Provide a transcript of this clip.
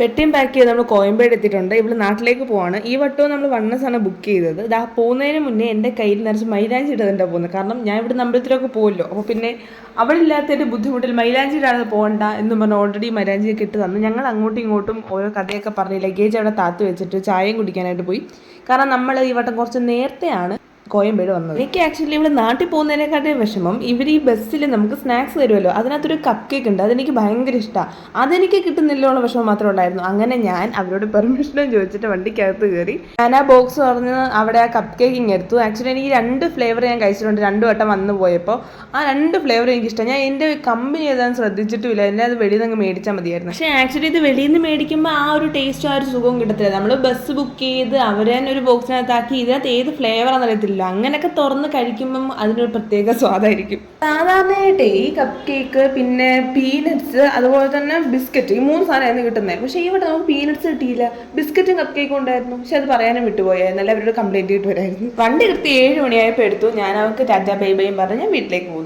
പെട്ടിയും പാക്ക് ചെയ്ത് നമ്മൾ കോയമ്പേട് എത്തിയിട്ടുണ്ട്. ഇവിടെ നാട്ടിലേക്ക് പോവാണ്. ഈ വട്ടവും നമ്മൾ വണ്ണസാണ് ബുക്ക് ചെയ്തത്. ഇതാ പോകുന്നതിന് മുന്നേ എൻ്റെ കയ്യിൽ നിറച്ച് മൈലാഞ്ചി ഇട്ടതിൻ്റെ പോകുന്നത്. കാരണം ഞാൻ ഇവിടെ അമ്പലത്തിലൊക്കെ പോകുമല്ലോ. അപ്പോൾ പിന്നെ അവിടെ ഇല്ലാത്തതിൻ്റെ ബുദ്ധിമുട്ടിൽ മൈലാഞ്ചി ഇടാതെ പോകണ്ട എന്ന് പറഞ്ഞ് ഓൾറെഡി മൈലാഞ്ചിയൊക്കെ ഇട്ട് തന്നു. ഞങ്ങൾ അങ്ങോട്ടും ഇങ്ങോട്ടും ഓരോ കഥയൊക്കെ പറഞ്ഞ് ലഗേജ് അവിടെ താത്ത് വെച്ചിട്ട് ചായയും കുടിക്കാനായിട്ട് പോയി. കാരണം നമ്മൾ ഈ വട്ടം കുറച്ച് നേരത്തെയാണ് കോയമ്പേട് വന്നത്. എനിക്ക് ആക്ച്വലി ഇവിടെ നാട്ടിൽ പോകുന്നതിനെക്കാട്ടും വിഷമം ഇവർ ഈ ബസ്സിൽ നമുക്ക് സ്നാക്സ് തരുമല്ലോ, അതിനകത്തൊരു കപ്പ് കേക്ക് ഉണ്ട്, അതെനിക്ക് ഭയങ്കര ഇഷ്ടമാണ്. അതെനിക്ക് കിട്ടുന്നില്ലുള്ള വിഷമം മാത്രമേ ഉണ്ടായിരുന്നു. അങ്ങനെ ഞാൻ അവരോട് പെർമിഷനും ചോദിച്ചിട്ട് വണ്ടിക്കകത്ത് കയറി ഞാൻ ആ ബോക്സ് പറഞ്ഞ് അവിടെ ആ കപ്പ് കേക്ക് എടുത്തു. ആക്ച്വലി എനിക്ക് 2 ഫ്ലേവർ ഞാൻ കഴിച്ചിട്ടുണ്ട് 2 വട്ടം വന്നു പോയപ്പോൾ. ആ 2 ഫ്ലേവർ എനിക്കിഷ്ടം. ഞാൻ എൻ്റെ കമ്പനി ഏതാണെന്ന് ശ്രദ്ധിച്ചിട്ടുമില്ല, എന്നെ അത് വെളിയിൽ നിന്ന് മേടിച്ചാൽ മതിയായിരുന്നു. പക്ഷേ ആക്ച്വലി ഇത് വെളിയിൽ നിന്ന് മേടിക്കുമ്പോൾ ആ ഒരു ടേസ്റ്റ് ആ ഒരു സുഖവും കിട്ടത്തില്ല. നമ്മൾ ബസ് ബുക്ക് ചെയ്ത് അവർ തന്നെ ഒരു ബോക്സിനകത്താക്കി ഇതിനകത്ത് ഏത് ഫ്ലേവറാണെന്ന് അറിയത്തില്ല. അങ്ങനെയൊക്കെ തുറന്ന് കഴിക്കുമ്പം അതിനൊരു പ്രത്യേക സ്വാദായിരിക്കും. സാധാരണയായിട്ട് ഈ കപ്പ് കേക്ക് പിന്നെ പീനട്സ് അതുപോലെ തന്നെ ബിസ്ക്കറ്റ് ഈ 3 സാധനമായിരുന്നു കിട്ടുന്നത്. പക്ഷേ ഇവിടെ നമുക്ക് പീനട്സ് കിട്ടിയില്ല, ബിസ്ക്കറ്റും കപ്പ് കേക്കും ഉണ്ടായിരുന്നു. പക്ഷെ അത് പറയാനും വിട്ടുപോയായിരുന്നു, അവരോട് കംപ്ലൈൻറ്റ് ചെയ്തിട്ട് വരായിരുന്നു. വണ്ടി കൃത്യം 7 മണിയായപ്പോൾ എടുത്തു. ഞാൻ അവർക്ക് ടാറ്റ ബൈ ബൈയും പറഞ്ഞ് ഞാൻ വീട്ടിലേക്ക് പോകുന്നു.